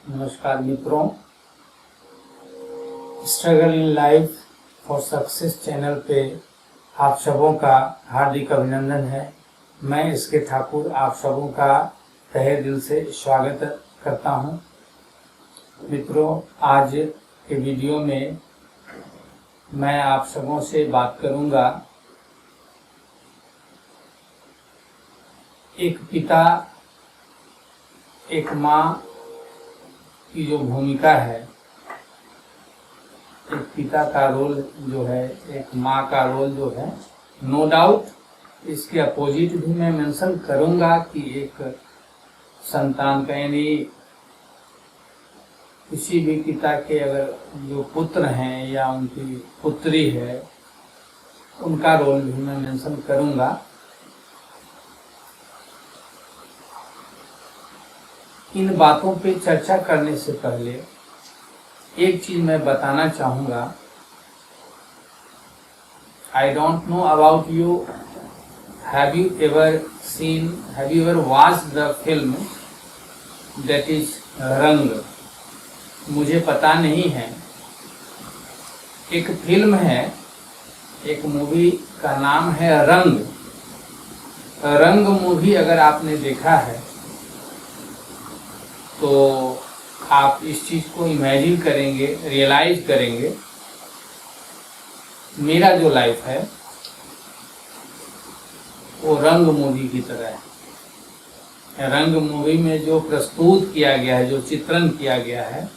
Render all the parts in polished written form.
नमस्कार मित्रों, struggle in life for success channel पे आप सबों का हार्दिक अभिनंदन है। मैं इसके ठाकुर आप सबों का तहे दिल से स्वागत करता हूं। मित्रों, आज के वीडियो में मैं आप सबों से बात करूंगा एक पिता एक माँ की जो भूमिका है, एक पिता का रोल जो है, एक माँ का रोल जो है, नो डाउट इसके अपोजिट भी मैं मेंशन करूंगा कि एक संतान का यानी किसी भी पिता के अगर जो पुत्र हैं या उनकी पुत्री है उनका रोल भी मैं मेंशन करूंगा। इन बातों पे चर्चा करने से पहले एक चीज मैं बताना चाहूंगा। I don't know about you, have you ever watched the film that is रंग? मुझे पता नहीं है। एक फिल्म है, एक मूवी का नाम है रंग। रंग मूवी अगर आपने देखा है तो आप इस चीज को इमेजिन करेंगे, रियलाइज करेंगे। मेरा जो लाइफ है वो रंग मूवी की तरह है। रंग मूवी में जो प्रस्तुत किया गया है, जो चित्रण किया गया है,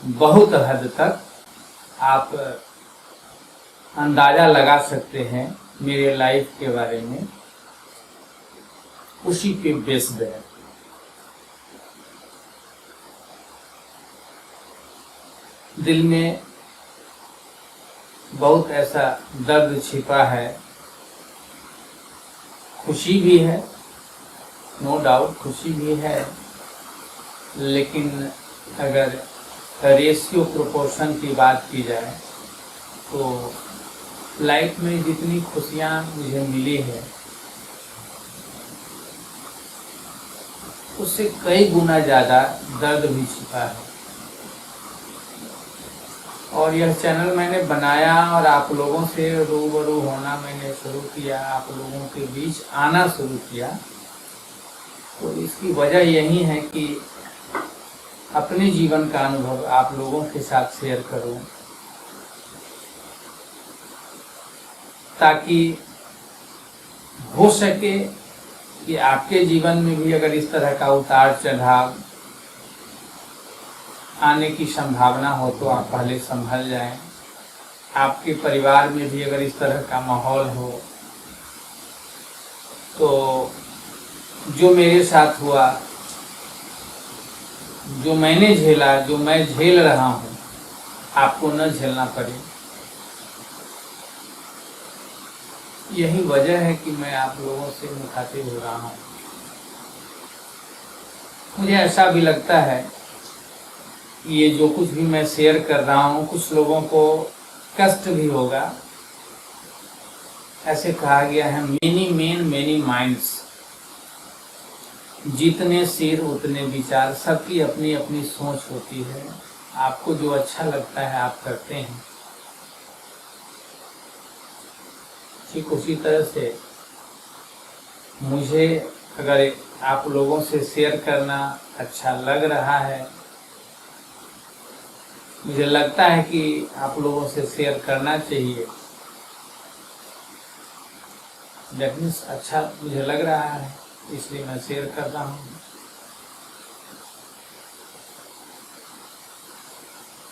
बहुत हद तक आप अंदाजा लगा सकते हैं मेरे लाइफ के बारे में, उसी पे बेस्ड है। दिल में बहुत ऐसा दर्द छिपा है, खुशी भी है, नो डाउट खुशी भी है, लेकिन अगर रेशियो प्रोपोर्शन की बात की जाए तो लाइफ में जितनी खुशियां मुझे मिली है उससे कई गुना ज़्यादा दर्द भी छिपा है। और यह चैनल मैंने बनाया और आप लोगों से रूबरू होना मैंने शुरू किया, आप लोगों के बीच आना शुरू किया, तो इसकी वजह यही है कि अपने जीवन का अनुभव आप लोगों के साथ शेयर करूं, ताकि हो सके कि आपके जीवन में भी अगर इस तरह का उतार चढ़ाव आने की संभावना हो तो आप पहले संभल जाएं। आपके परिवार में भी अगर इस तरह का माहौल हो तो जो मेरे साथ हुआ, जो मैंने झेला, जो मैं झेल रहा हूं, आपको न झेलना पड़े। यही वजह है कि मैं आप लोगों से मुखातिब हो रहा हूं। मुझे ऐसा भी लगता है ये जो कुछ भी मैं शेयर कर रहा हूँ कुछ लोगों को कष्ट भी होगा। ऐसे कहा गया है, मेनी मेन मेनी माइंड्स, जितने सिर उतने विचार। सबकी अपनी अपनी सोच होती है। आपको जो अच्छा लगता है आप करते हैं। ठीक उसी तरह से मुझे अगर आप लोगों से शेयर करना अच्छा लग रहा है, मुझे लगता है कि आप लोगों से शेयर करना चाहिए, दैट मीन्स अच्छा मुझे लग रहा है, इसलिए मैं शेयर कर रहा हूँ।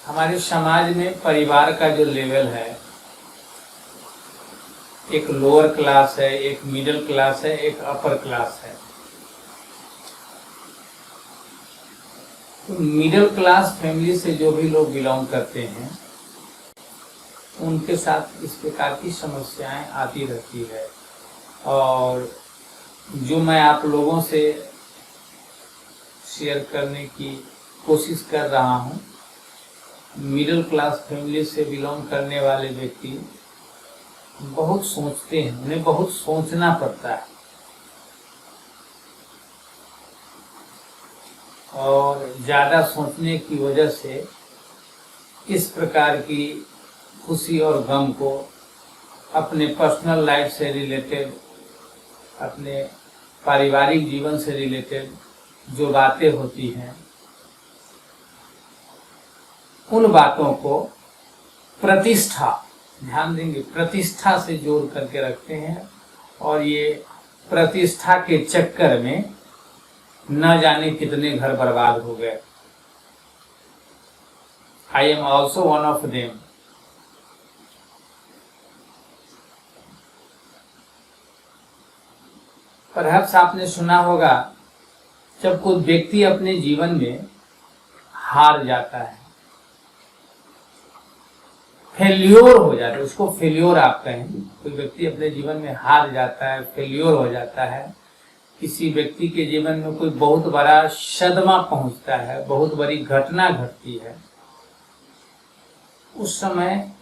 हमारे समाज में परिवार का जो लेवल है, एक लोअर क्लास है, एक मिडिल क्लास है, एक अपर क्लास है। तो मिडिल क्लास फैमिली से जो भी लोग बिलोंग करते हैं उनके साथ इस प्रकार की समस्याएं आती रहती है। और जो मैं आप लोगों से शेयर करने की कोशिश कर रहा हूं, मिडिल क्लास फैमिली से बिलोंग करने वाले व्यक्ति बहुत सोचते हैं, उन्हें बहुत सोचना पड़ता है। और ज़्यादा सोचने की वजह से इस प्रकार की खुशी और गम को अपने पर्सनल लाइफ से रिलेटेड, अपने पारिवारिक जीवन से रिलेटेड जो बातें होती हैं, उन बातों को प्रतिष्ठा, ध्यान देंगे, प्रतिष्ठा से जोड़ करके रखते हैं और ये प्रतिष्ठा के चक्कर में न जाने कितने घर बर्बाद हो गए। I am also one of them. Perhaps आपने सुना होगा, जब कोई व्यक्ति अपने जीवन में हार जाता है, फेल्योर हो जाता है, उसको फेल्योर आप कहें, कोई व्यक्ति अपने जीवन में हार जाता है, फेल्योर हो जाता है, किसी व्यक्ति के जीवन में कोई बहुत बड़ा सदमा पहुंचता है, बहुत बड़ी घटना घटती है, उस समय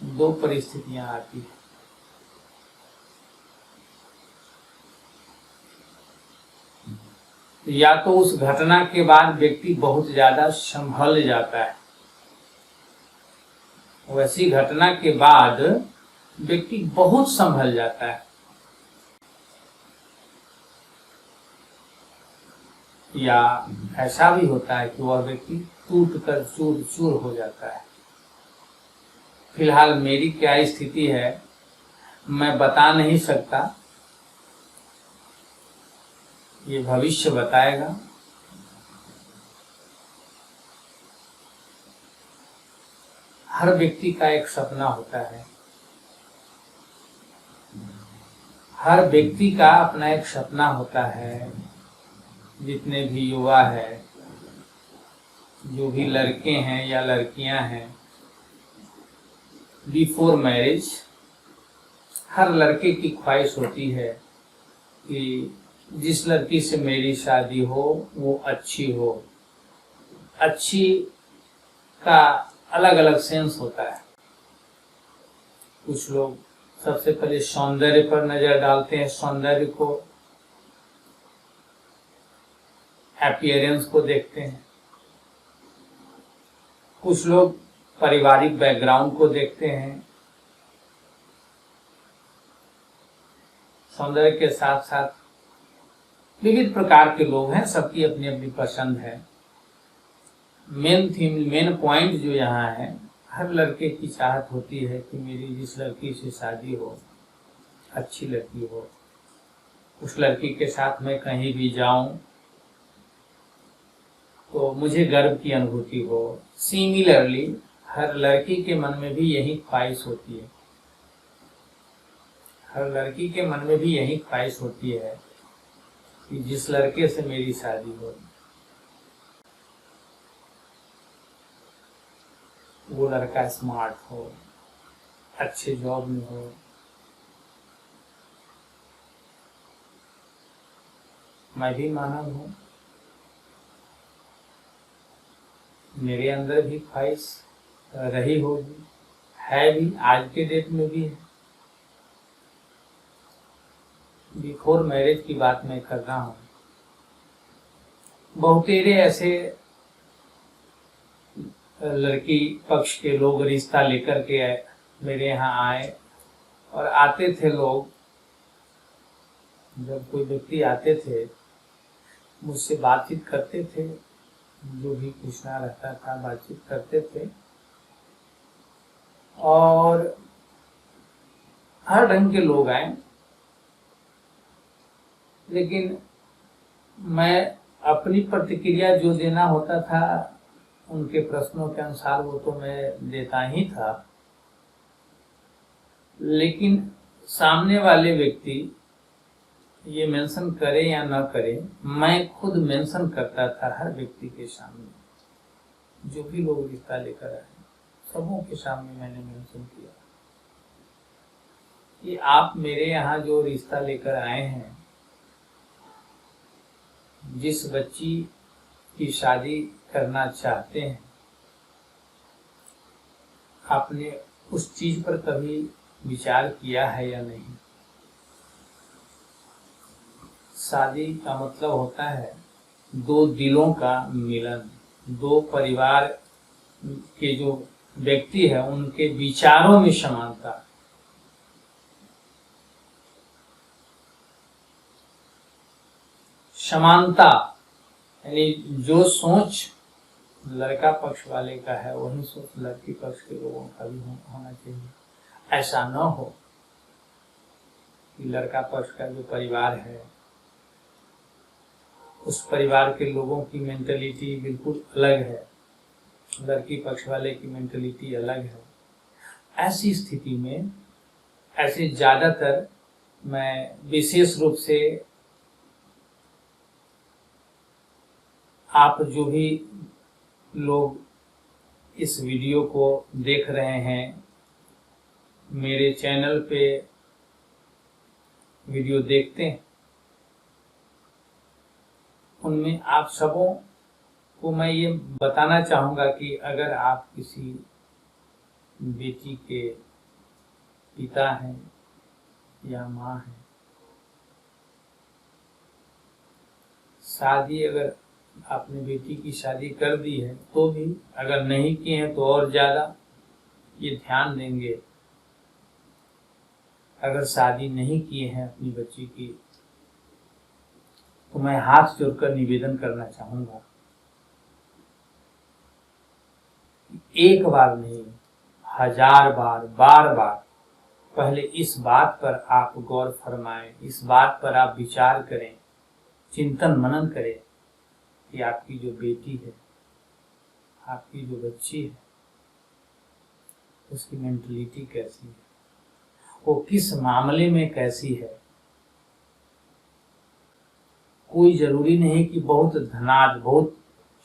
दो परिस्थितियां आती हैं। या तो उस घटना के बाद व्यक्ति बहुत ज्यादा संभल जाता है, वैसी घटना के बाद व्यक्ति बहुत संभल जाता है, या ऐसा भी होता है कि वह व्यक्ति टूट कर चूर चूर हो जाता है। फिलहाल मेरी क्या स्थिति है मैं बता नहीं सकता, ये भविष्य बताएगा। हर व्यक्ति का एक सपना होता है, हर व्यक्ति का अपना एक सपना होता है। जितने भी युवा है, जो भी लड़के हैं या लड़कियां हैं, बिफोर मैरिज हर लड़के की ख्वाहिश होती है कि जिस लड़की से मेरी शादी हो वो अच्छी हो। अच्छी का अलग अलग सेंस होता है। कुछ लोग सबसे पहले सौंदर्य पर नजर डालते हैं, सौंदर्य को, अपीयरेंस को देखते हैं। कुछ लोग पारिवारिक बैकग्राउंड को देखते हैं। सौंदर्य के साथ साथ विविध प्रकार के लोग हैं, सबकी अपनी अपनी पसंद है। मेन थीम, मेन पॉइंट जो यहाँ है, हर लड़के की चाहत होती है कि मेरी जिस लड़की से शादी हो अच्छी लड़की हो, उस लड़की के साथ मैं कहीं भी जाऊं तो मुझे गर्व की अनुभूति हो। सिमिलरली हर लड़की के मन में भी यही ख्वाहिश होती है, हर लड़की के मन में भी यही ख्वाहिश होती है कि जिस लड़के से मेरी शादी हो वो लड़का स्मार्ट हो, अच्छे जॉब में हो, मैं भी मानव हूँ, मेरे अंदर भी ख्वाहिश रही होगी, है भी, आज के डेट में भी है। बिफोर मैरिज की बात मैं कर रहा हूँ। बहुतेरे ऐसे लड़की पक्ष के लोग रिश्ता लेकर के मेरे यहाँ आए, और आते थे लोग, जब कोई व्यक्ति आते थे मुझसे बातचीत करते थे, जो भी पूछना रहता था बातचीत करते थे, और हर ढंग के लोग आए, लेकिन मैं अपनी प्रतिक्रिया जो देना होता था उनके प्रश्नों के अनुसार वो तो मैं देता ही था, लेकिन सामने वाले व्यक्ति ये मेंशन करे या ना करे, मैं खुद मेंशन करता था हर व्यक्ति के सामने। जो भी लोग रिश्ता लेकर आए सबों के सामने मैंने मेंशन किया कि आप मेरे यहाँ जो रिश्ता लेकर आए हैं, जिस बच्ची की शादी करना चाहते हैं, आपने उस चीज पर कभी विचार किया है या नहीं। शादी का मतलब होता है दो दिलों का मिलन, दो परिवार के जो व्यक्ति है उनके विचारों में समानता। समानता यानी जो सोच लड़का पक्ष वाले का है वही सोच लड़की पक्ष के लोगों का भी होना चाहिए। ऐसा न हो कि लड़का पक्ष का जो परिवार है उस परिवार के लोगों की मेंटलिटी बिल्कुल अलग है, लड़की पक्ष वाले की मेंटलिटी अलग है। ऐसी स्थिति में ऐसे ज़्यादातर मैं विशेष रूप से आप जो भी लोग इस वीडियो को देख रहे हैं, मेरे चैनल पे वीडियो देखते हैं, उनमें आप सबों को मैं ये बताना चाहूँगा कि अगर आप किसी बेटी के पिता हैं या माँ हैं, शादी अगर आपने बेटी की शादी कर दी है तो भी, अगर नहीं किए हैं तो और ज़्यादा ये ध्यान देंगे। अगर शादी नहीं किए हैं अपनी बच्ची की तो मैं हाथ जोड़कर निवेदन करना चाहूँगा, एक बार नहीं 1000 बार, बार बार पहले इस बात पर आप गौर फरमाएं, इस बात पर आप विचार करें, चिंतन मनन करें कि आपकी जो बेटी है, आपकी जो बच्ची है, उसकी मेंटलिटी कैसी है, वो किस मामले में कैसी है। कोई जरूरी नहीं कि बहुत धनाढ्य, बहुत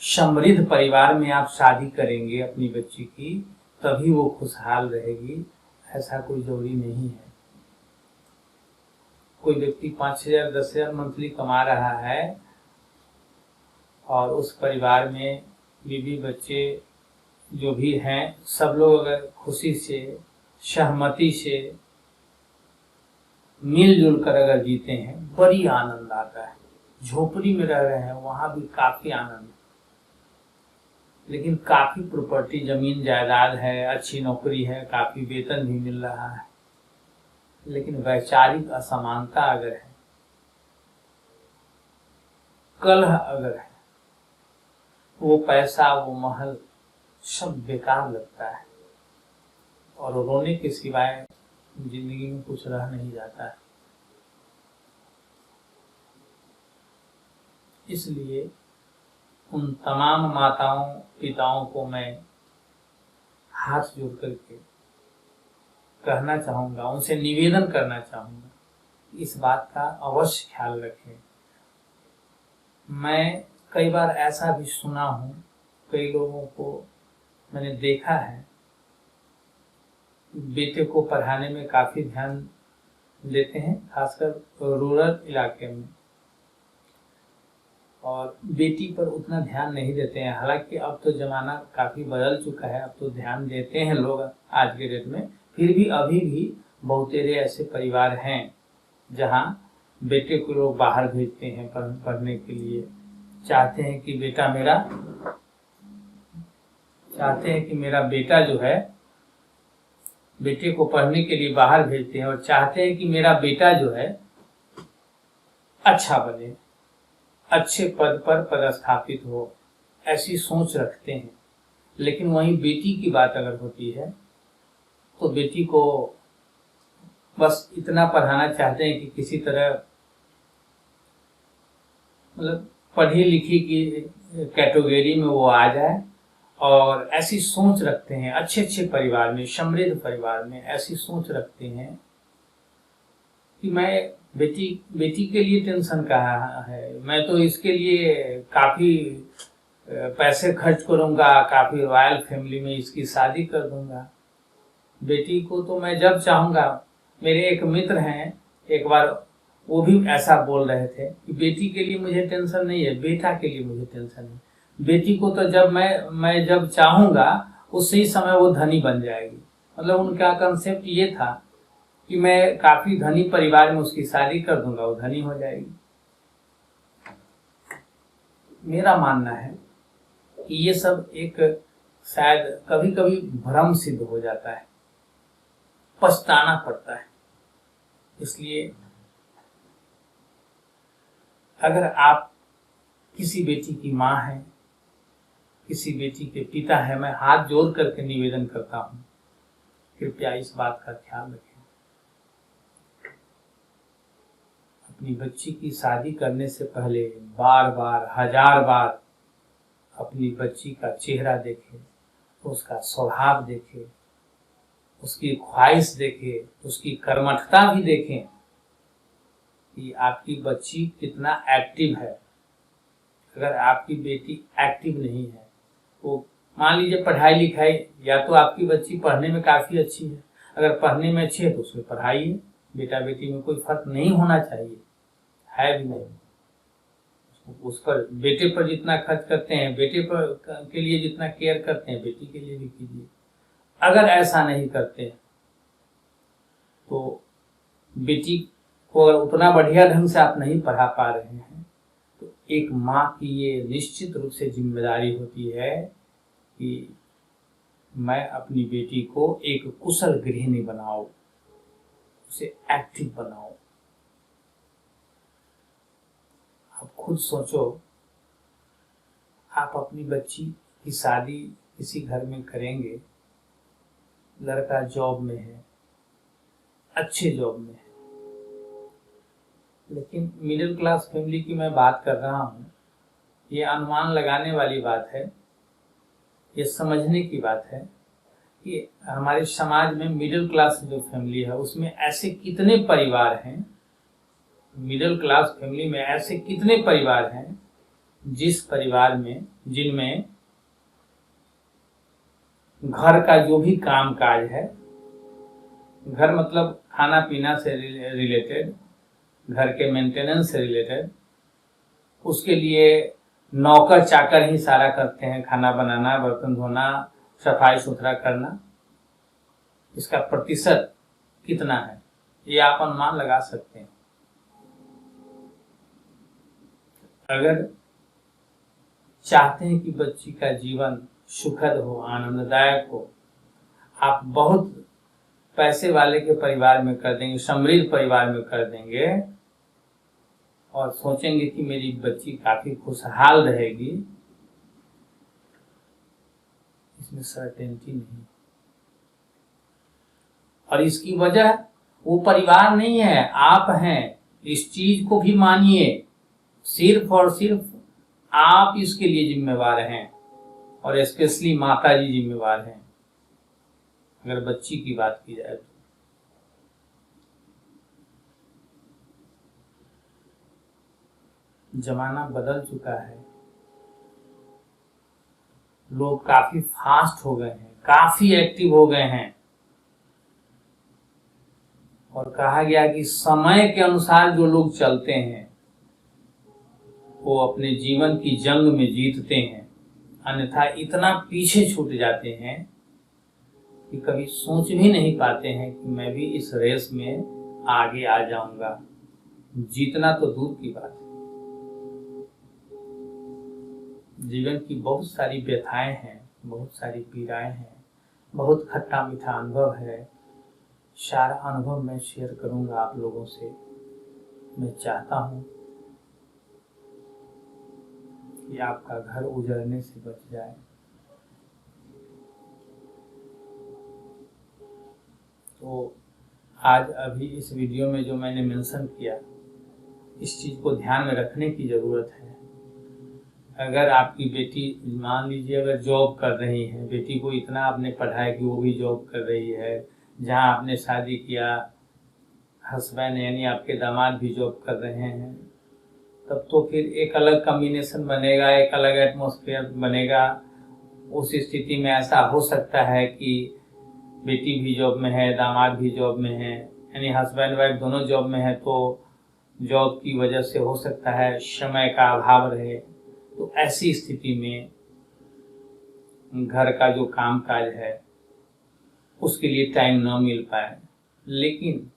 समृद्ध परिवार में आप शादी करेंगे अपनी बच्ची की तभी वो खुशहाल रहेगी, ऐसा कोई जरूरी नहीं है। कोई व्यक्ति 5,000 10,000 मंथली कमा रहा है और उस परिवार में बीवी बच्चे जो भी हैं सब लोग अगर खुशी से, सहमति से, मिलजुल कर अगर जीते हैं, बड़ी आनंद आता है। झोपड़ी में रह रहे हैं वहां भी काफी आनंद, लेकिन काफी प्रॉपर्टी, जमीन जायदाद है, अच्छी नौकरी है, काफी वेतन भी मिल रहा है, लेकिन वैचारिक असमानता अगर है, कलह अगर है, वो पैसा, वो महल सब बेकार लगता है और रोने के सिवाय जिंदगी में कुछ रह नहीं जाता है। इसलिए उन तमाम माताओं पिताओं को मैं हाथ जोड़ करके कहना चाहूँगा, उनसे निवेदन करना चाहूँगा, इस बात का अवश्य ख्याल रखें। मैं कई बार ऐसा भी सुना हूँ, कई लोगों को मैंने देखा है, बेटे को पढ़ाने में काफ़ी ध्यान देते हैं, खासकर रूरल इलाके में, और बेटी पर उतना ध्यान नहीं देते हैं। हालांकि अब तो ज़माना काफ़ी बदल चुका है, अब तो ध्यान देते हैं लोग आज के डेट में, फिर भी अभी भी बहुतेरे ऐसे परिवार हैं जहां बेटे को लोग बाहर भेजते हैं पढ़ने के लिए। चाहते हैं कि मेरा बेटा जो है, बेटे को पढ़ने के लिए बाहर भेजते हैं और चाहते हैं कि मेरा बेटा जो है अच्छा बने, अच्छे पद पर पदस्थापित हो, ऐसी सोच रखते हैं। लेकिन वहीं बेटी की बात अगर होती है तो बेटी को बस इतना पढ़ाना चाहते हैं कि किसी तरह मतलब पढ़ी लिखी की कैटेगरी में वो आ जाए, और ऐसी सोच रखते हैं। अच्छे अच्छे परिवार में, समृद्ध परिवार में ऐसी सोच रखते हैं कि मैं बेटी के लिए टेंशन कहाँ है, मैं तो इसके लिए काफ़ी पैसे खर्च करूँगा, काफ़ी रॉयल फैमिली में इसकी शादी कर दूँगा। बेटी को तो मैं जब चाहूँगा, मेरे एक मित्र हैं, एक बार वो भी ऐसा बोल रहे थे कि बेटी के लिए मुझे टेंशन नहीं है, बेटा के लिए मुझे टेंशन है। बेटी को तो जब मैं जब चाहूँगा उसी समय वो धनी बन जाएगी। मतलब उनका कंसेप्ट ये था कि मैं काफ़ी धनी परिवार में उसकी शादी कर दूंगा, वो धनी हो जाएगी। मेरा मानना है कि ये सब एक शायद कभी कभी भ्रम सिद्ध हो जाता है, पछताना पड़ता है। इसलिए अगर आप किसी बेटी की माँ हैं, किसी बेटी के पिता हैं, मैं हाथ जोड़ करके निवेदन करता हूँ, कृपया इस बात का ख्याल रखें। अपनी बच्ची की शादी करने से पहले बार बार, हजार बार अपनी बच्ची का चेहरा देखें, उसका स्वभाव देखें, उसकी ख्वाहिश देखें, उसकी कर्मठता भी देखें कि आपकी बच्ची कितना एक्टिव है। अगर आपकी बेटी एक्टिव नहीं है तो मान लीजिए पढ़ाई लिखाई, या तो आपकी बच्ची पढ़ने में काफ़ी अच्छी है, अगर पढ़ने में अच्छी है तो उसमें पढ़ाइए, बेटा बेटी में कोई फर्क नहीं होना चाहिए, है भी नहीं। उस पर बेटे पर जितना खर्च करते हैं, बेटे पर के लिए जितना केयर करते हैं, बेटी के लिए भी कीजिए। अगर ऐसा नहीं करते तो बेटी को अगर उतना बढ़िया ढंग से आप नहीं पढ़ा पा रहे हैं तो एक माँ की ये निश्चित रूप से जिम्मेदारी होती है कि मैं अपनी बेटी को एक कुशल गृहिणी बनाऊं, उसे एक्टिव बनाऊं। आप खुद सोचो, आप अपनी बच्ची की शादी किसी घर में करेंगे, लड़का जॉब में है, अच्छे जॉब में है, लेकिन मिडिल क्लास फैमिली की मैं बात कर रहा हूँ, ये अनुमान लगाने वाली बात है, ये समझने की बात है कि हमारे समाज में मिडिल क्लास जो फैमिली है उसमें ऐसे कितने परिवार हैं, मिडिल क्लास फैमिली में ऐसे कितने परिवार हैं जिस परिवार में, जिनमें घर का जो भी काम काज है, घर मतलब खाना पीना से रिलेटेड, घर के मेंटेनेंस से रिलेटेड, उसके लिए नौकर चाकर ही सारा करते हैं, खाना बनाना, बर्तन धोना, सफाई सुथरा करना, इसका प्रतिशत कितना है ये आप अनुमान लगा सकते हैं। अगर चाहते हैं कि बच्ची का जीवन सुखद हो, आनंददायक हो, आप बहुत पैसे वाले के परिवार में कर देंगे, समृद्ध परिवार में कर देंगे और सोचेंगे कि मेरी बच्ची काफी खुशहाल रहेगी, इसमें सर्टेनिटी नहीं। और इसकी वजह वो परिवार नहीं है, आप हैं। इस चीज को भी मानिए, सिर्फ और सिर्फ आप इसके लिए जिम्मेवार हैं, और स्पेशली माता जी जिम्मेवार हैं अगर बच्ची की बात की जाए तो। जमाना बदल चुका है, लोग काफी फास्ट हो गए हैं, काफी एक्टिव हो गए हैं, और कहा गया कि समय के अनुसार जो लोग चलते हैं वो अपने जीवन की जंग में जीतते हैं, अन्यथा इतना पीछे छूट जाते हैं कि कभी सोच भी नहीं पाते हैं कि मैं भी इस रेस में आगे आ जाऊंगा। जीतना तो दूर की बात है। जीवन की बहुत सारी व्यथाएं हैं, बहुत सारी पीड़ाएं हैं, बहुत खट्टा मीठा अनुभव है। सारा अनुभव मैं शेयर करूंगा आप लोगों से। मैं चाहता हूं कि आपका घर उजड़ने से बच जाए। तो आज अभी इस वीडियो में जो मैंने मेंशन किया, इस चीज़ को ध्यान में रखने की ज़रूरत है। अगर आपकी बेटी, मान लीजिए अगर जॉब कर रही है, बेटी को इतना आपने पढ़ाया कि वो भी जॉब कर रही है, जहां आपने शादी किया हस्बैंड यानी आपके दामाद भी जॉब कर रहे हैं, तब तो फिर एक अलग कॉम्बिनेशन बनेगा, एक अलग एटमॉस्फेयर बनेगा। उस स्थिति में ऐसा हो सकता है कि बेटी भी जॉब में है, दामाद भी जॉब में है, यानी हस्बैंड वाइफ दोनों जॉब में है, तो जॉब की वजह से हो सकता है समय का अभाव रहे। तो ऐसी स्थिति में घर का जो काम काज है उसके लिए टाइम न मिल पाए। लेकिन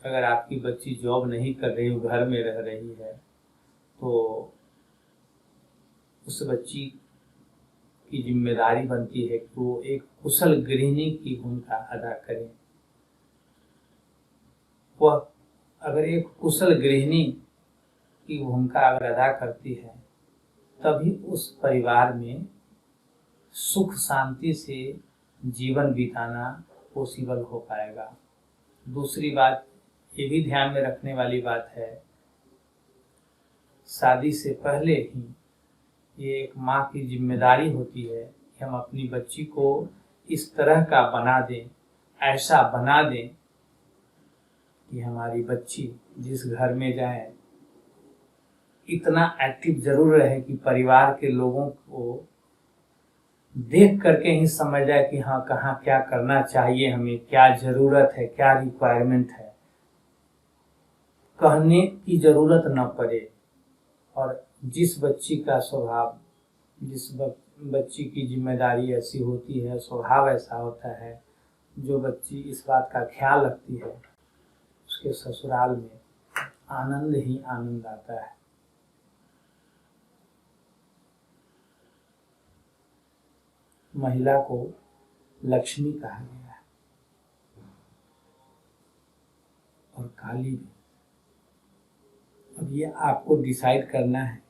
अगर आपकी बच्ची जॉब नहीं कर रही, घर में रह रही है, तो उस बच्ची की जिम्मेदारी बनती है कि वो एक कुशल गृहिणी की भूमिका अदा करे। वह अगर एक कुशल गृहिणी की भूमिका अगर अदा करती है तभी उस परिवार में सुख शांति से जीवन बिताना पॉसिबल हो पाएगा। दूसरी बात ये भी ध्यान में रखने वाली बात है, शादी से पहले ही ये एक माँ की जिम्मेदारी होती है कि हम अपनी बच्ची को इस तरह का बना दें, ऐसा बना दें कि हमारी बच्ची जिस घर में जाए इतना एक्टिव जरूर रहे कि परिवार के लोगों को देख करके ही समझ जाए कि हाँ कहाँ क्या करना चाहिए, हमें क्या जरूरत है, क्या रिक्वायरमेंट है, कहने की जरूरत न पड़े। और जिस बच्ची का स्वभाव, जिस बच्ची की जिम्मेदारी ऐसी होती है, स्वभाव ऐसा होता है, जो बच्ची इस बात का ख्याल रखती है, उसके ससुराल में आनंद ही आनंद आता है। महिला को लक्ष्मी कहा गया है और काली भी। अब ये आपको डिसाइड करना है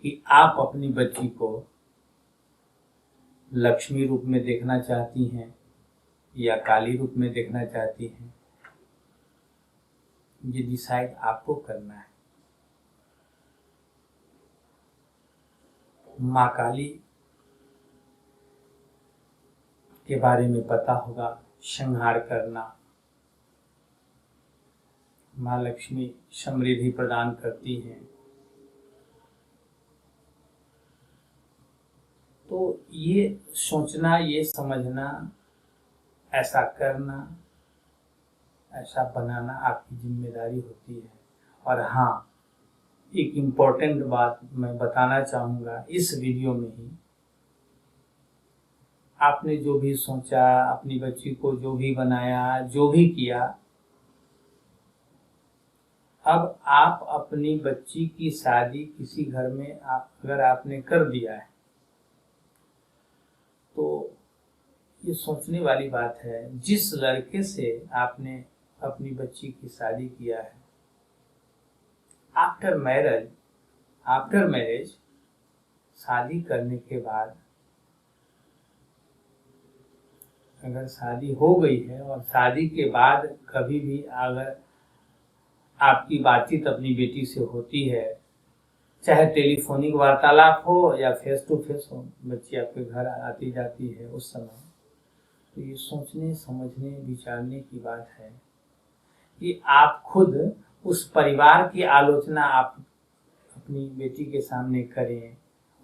कि आप अपनी बच्ची को लक्ष्मी रूप में देखना चाहती हैं या काली रूप में देखना चाहती हैं। ये डिसाइड आपको करना है। माँ काली के बारे में पता होगा, संहार करना। माँ लक्ष्मी समृद्धि प्रदान करती हैं। तो ये सोचना, ये समझना, ऐसा करना, ऐसा बनाना आपकी जिम्मेदारी होती है। और हाँ, एक इम्पोर्टेंट बात मैं बताना चाहूँगा इस वीडियो में ही, आपने जो भी सोचा, अपनी बच्ची को जो भी बनाया, जो भी किया, अब आप अपनी बच्ची की शादी किसी घर में अगर आपने कर दिया है तो ये सोचने वाली बात है, जिस लड़के से आपने अपनी बच्ची की शादी किया है, आफ्टर मैरिज शादी करने के बाद अगर शादी हो गई है और शादी के बाद कभी भी अगर आपकी बातचीत अपनी बेटी से होती है, चाहे टेलीफोनिक वार्तालाप हो या फेस टू फेस हो, बच्ची आपके घर आती जाती है उस समय, तो ये सोचने समझने विचारने की बात है कि आप खुद उस परिवार की आलोचना आप अपनी बेटी के सामने करें।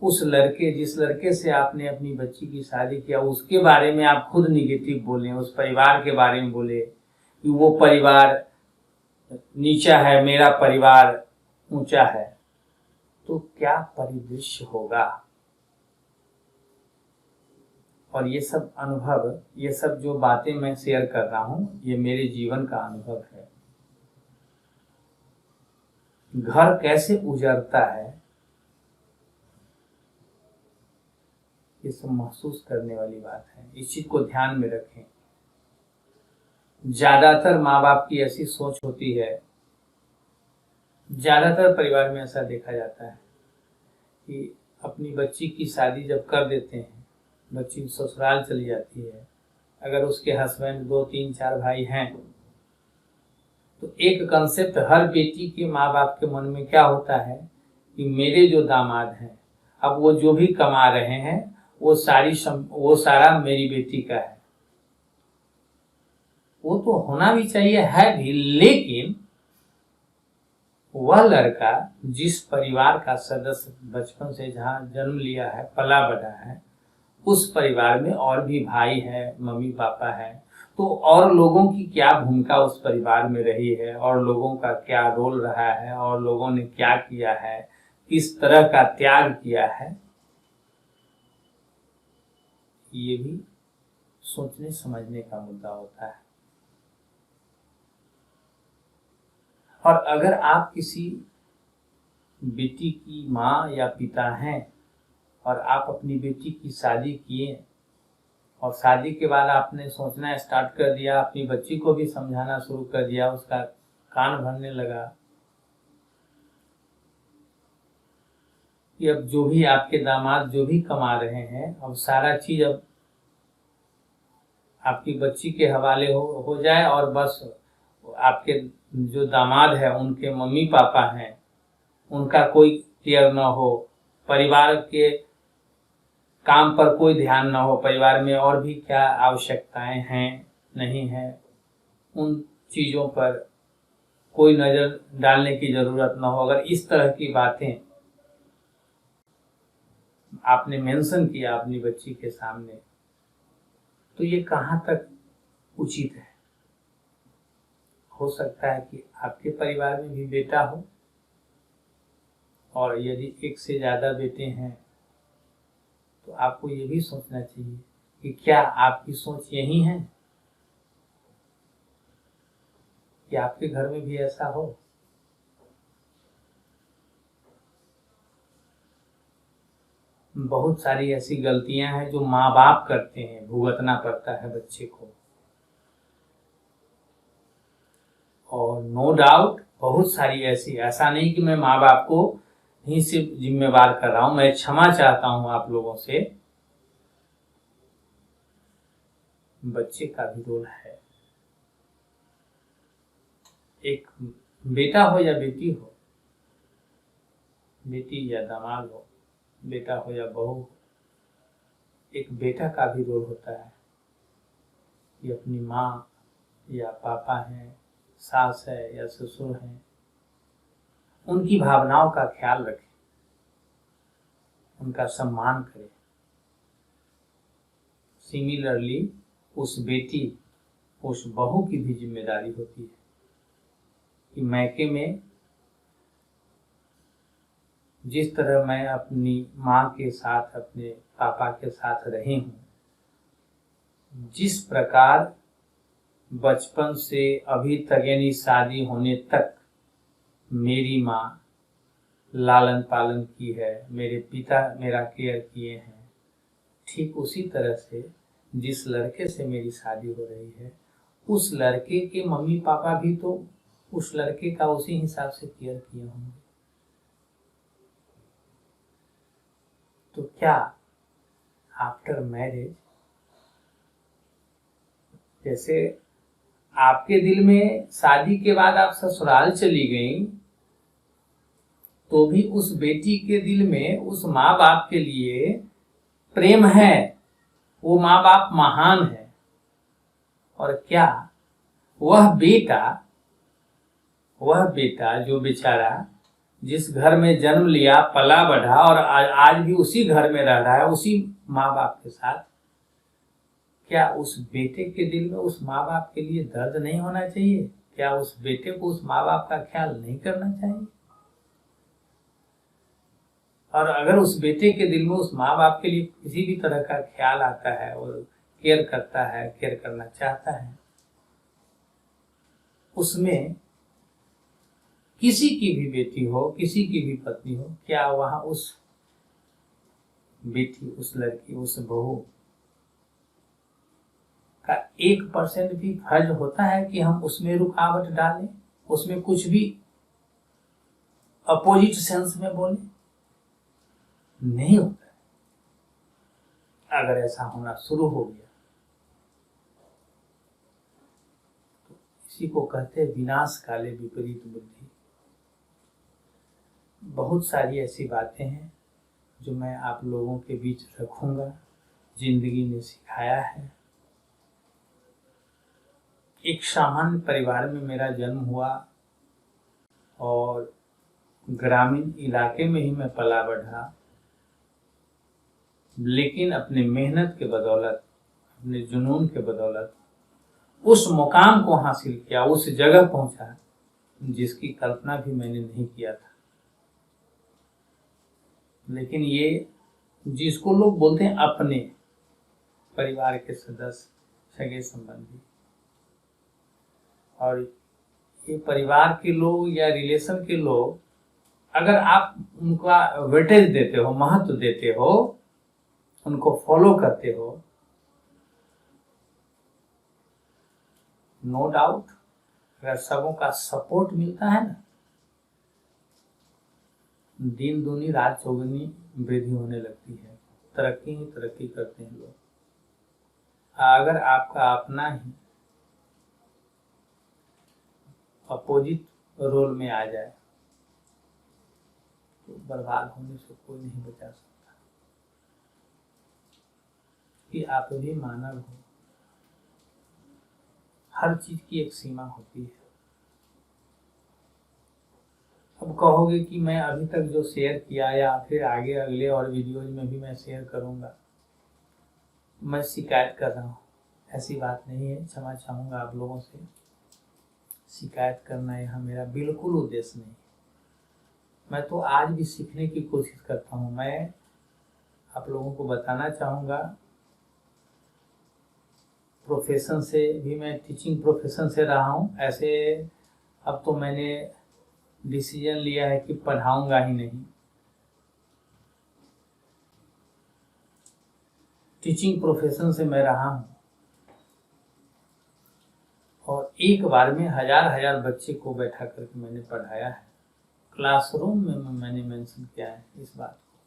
उस लड़के, जिस लड़के से आपने अपनी बच्ची की शादी किया, उसके बारे में आप खुद निगेटिव बोलें, उस परिवार के बारे में बोले कि वो परिवार नीचा है, मेरा परिवार ऊंचा है, तो क्या परिदृश्य होगा। और ये सब अनुभव, ये सब जो बातें मैं शेयर कर रहा हूँ, ये मेरे जीवन का अनुभव है। घर कैसे उजड़ता है ये सब महसूस करने वाली बात है। इस चीज को ध्यान में रखें। ज्यादातर माँ बाप की ऐसी सोच होती है, ज्यादातर परिवार में ऐसा देखा जाता है कि अपनी बच्ची की शादी जब कर देते हैं, बच्ची ससुराल चली जाती है, अगर उसके हस्बैंड 2 3 4 भाई हैं, तो एक कंसेप्ट हर बेटी के माँ बाप के मन में क्या होता है कि मेरे जो दामाद हैं, अब वो जो भी कमा रहे हैं वो सारा मेरी बेटी का है। वो तो होना भी चाहिए, है भी, लेकिन वह लड़का जिस परिवार का सदस्य बचपन से जहाँ जन्म लिया है, पला बढ़ा है, उस परिवार में और भी भाई है, मम्मी पापा है, तो और लोगों की क्या भूमिका उस परिवार में रही है, और लोगों का क्या रोल रहा है, और लोगों ने क्या किया है, किस तरह का त्याग किया है, ये भी सोचने समझने का मुद्दा होता है। और अगर आप किसी बेटी की माँ या पिता हैं और आप अपनी बेटी की शादी किए और शादी के बाद आपने सोचना स्टार्ट कर दिया, अपनी बच्ची को भी समझाना शुरू कर दिया, उसका कान भरने लगा कि अब जो भी आपके दामाद जो भी कमा रहे हैं, अब सारा चीज अब आपकी बच्ची के हवाले हो जाए, और बस आपके जो दामाद है उनके मम्मी पापा हैं उनका कोई केयर न हो, परिवार के काम पर कोई ध्यान न हो, परिवार में और भी क्या आवश्यकताएं हैं नहीं है उन चीज़ों पर कोई नज़र डालने की ज़रूरत न हो। अगर इस तरह की बातें आपने मेंशन किया अपनी बच्ची के सामने, तो ये कहाँ तक उचित है? हो सकता है कि आपके परिवार में भी बेटा हो, और यदि एक से ज़्यादा बेटे हैं तो आपको ये भी सोचना चाहिए कि क्या आपकी सोच यही है कि आपके घर में भी ऐसा हो। बहुत सारी ऐसी गलतियां हैं जो माँ बाप करते हैं, भुगतना पड़ता है बच्चे को। और नो डाउट बहुत सारी ऐसी, ऐसा नहीं कि मैं माँ बाप को ही सिर्फ जिम्मेवार कर रहा हूं, मैं क्षमा चाहता हूं आप लोगों से, बच्चे का भी रोल है। एक बेटा हो या बेटी हो, बेटी या दामाद हो, बेटा हो या बहू हो, एक बेटा का भी रोल होता है कि अपनी माँ या पापा हैं, सास है या ससुर हैं, उनकी भावनाओं का ख्याल रखें, उनका सम्मान करें। सिमिलरली उस बेटी, उस बहू की भी जिम्मेदारी होती है कि मैके में जिस तरह मैं अपनी माँ के साथ, अपने पापा के साथ रही हूँ, जिस प्रकार बचपन से अभी तक यानी शादी होने तक मेरी माँ लालन पालन की है, मेरे पिता मेरा केयर किए हैं, ठीक उसी तरह से जिस लड़के से मेरी शादी हो रही है उस लड़के के मम्मी पापा भी तो उस लड़के का उसी हिसाब से केयर किए होंगे। तो क्या आफ्टर मैरिज, जैसे आपके दिल में शादी के बाद आप ससुराल चली गई, तो भी उस बेटी के दिल में उस माँ बाप के लिए प्रेम है, वो माँ बाप महान है। और क्या वह बेटा जो बेचारा जिस घर में जन्म लिया, पला बढ़ा और आज भी उसी घर में रह रहा है उसी माँ बाप के साथ, क्या उस बेटे के दिल में उस माँ बाप के लिए दर्द नहीं होना चाहिए? क्या उस बेटे को उस माँ बाप का ख्याल नहीं करना चाहिए? और अगर उस बेटे के दिल में उस माँ बाप के लिए किसी भी तरह का ख्याल आता है और केयर करता है, केयर करना चाहता है, उसमें किसी की भी बेटी हो, किसी की भी पत्नी हो, क्या वहां उस बेटी, उस लड़की, उस बहू का 1% भी फर्ज होता है कि हम उसमें रुकावट डालें, उसमें कुछ भी अपोजिट सेंस में बोले? नहीं होता है। अगर ऐसा होना शुरू हो गया तो इसी को कहते हैं विनाश काले विपरीत बुद्धि। बहुत सारी ऐसी बातें हैं जो मैं आप लोगों के बीच रखूंगा, जिंदगी ने सिखाया है। एक सामान्य परिवार में मेरा जन्म हुआ और ग्रामीण इलाके में ही मैं पला बढ़ा, लेकिन अपने मेहनत के बदौलत, अपने जुनून के बदौलत उस मुकाम को हासिल किया, उस जगह पहुंचा जिसकी कल्पना भी मैंने नहीं किया था। लेकिन ये जिसको लोग बोलते हैं अपने परिवार के सदस्य, सगे संबंधी, और ये परिवार के लोग या रिलेशन के लोग, अगर आप उनका वेटेज देते हो, महत्व देते हो, उनको फॉलो करते हो, नो डाउट अगर सबों का सपोर्ट मिलता है ना, दिन दूनी रात चौगुनी वृद्धि होने लगती है, तरक्की ही तरक्की करते हैं लोग। अगर आपका अपना ही अपोजिट रोल में आ जाए तो बर्बाद होने से कोई नहीं बचा सकता। कि आप भी मानव हो, हर चीज की एक सीमा होती है। अब कहोगे कि मैं अभी तक जो शेयर किया या फिर आगे अगले और वीडियोज में भी मैं शेयर करूंगा, मैं शिकायत कर रहा हूँ, ऐसी बात नहीं है। क्षमा चाहूँगा आप लोगों से, शिकायत करना यहाँ मेरा बिल्कुल उद्देश्य नहीं। मैं तो आज भी सीखने की कोशिश करता हूँ। मैं आप लोगों को बताना चाहूँगा, प्रोफेशन से भी मैं टीचिंग प्रोफेशन से रहा हूँ। ऐसे अब तो मैंने डिसीजन लिया है कि पढ़ाऊँगा ही नहीं। टीचिंग प्रोफेशन से मैं रहा हूँ और एक बार में हजार हजार बच्चे को बैठा करके मैंने पढ़ाया है। क्लासरूम में मैंने मेंशन किया है इस बात को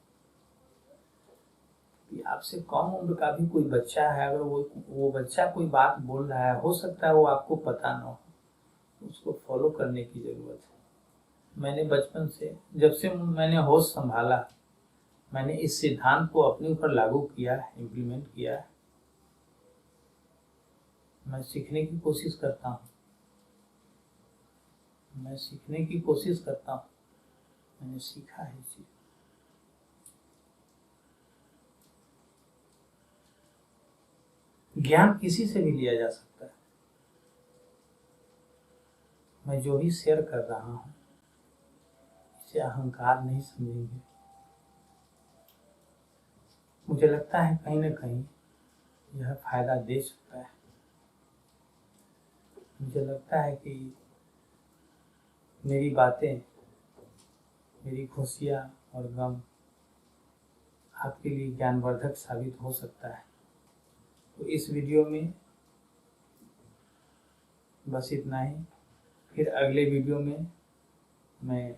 कि आपसे कम उम्र का भी कोई बच्चा है, अगर वो बच्चा कोई बात बोल रहा है, हो सकता है वो आपको पता ना हो, उसको फॉलो करने की जरूरत है। मैंने बचपन से, जब से मैंने होश संभाला, मैंने इस सिद्धांत को अपने ऊपर लागू किया है, इम्प्लीमेंट किया है। मैं सीखने की कोशिश करता हूँ, मैं सीखने की कोशिश करता हूँ। मैंने सीखा है चीज। ज्ञान किसी से भी लिया जा सकता है। मैं जो भी शेयर कर रहा हूँ इसे अहंकार नहीं समझेंगे। मुझे लगता है कहीं ना कहीं यह फायदा दे सकता है। मुझे लगता है कि मेरी बातें, मेरी खुशियाँ और गम आपके लिए ज्ञानवर्धक साबित हो सकता है। तो इस वीडियो में बस इतना ही। फिर अगले वीडियो में मैं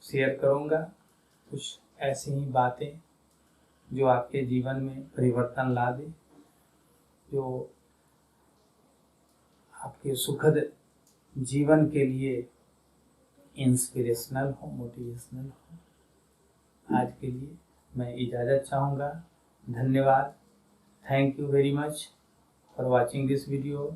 शेयर करूँगा कुछ ऐसी ही बातें जो आपके जीवन में परिवर्तन ला दे, जो आपके सुखद जीवन के लिए इंस्पिरेशनल हो, मोटिवेशनल हो। आज के लिए मैं इजाज़त चाहूँगा। धन्यवाद। Thank you very much for watching this video.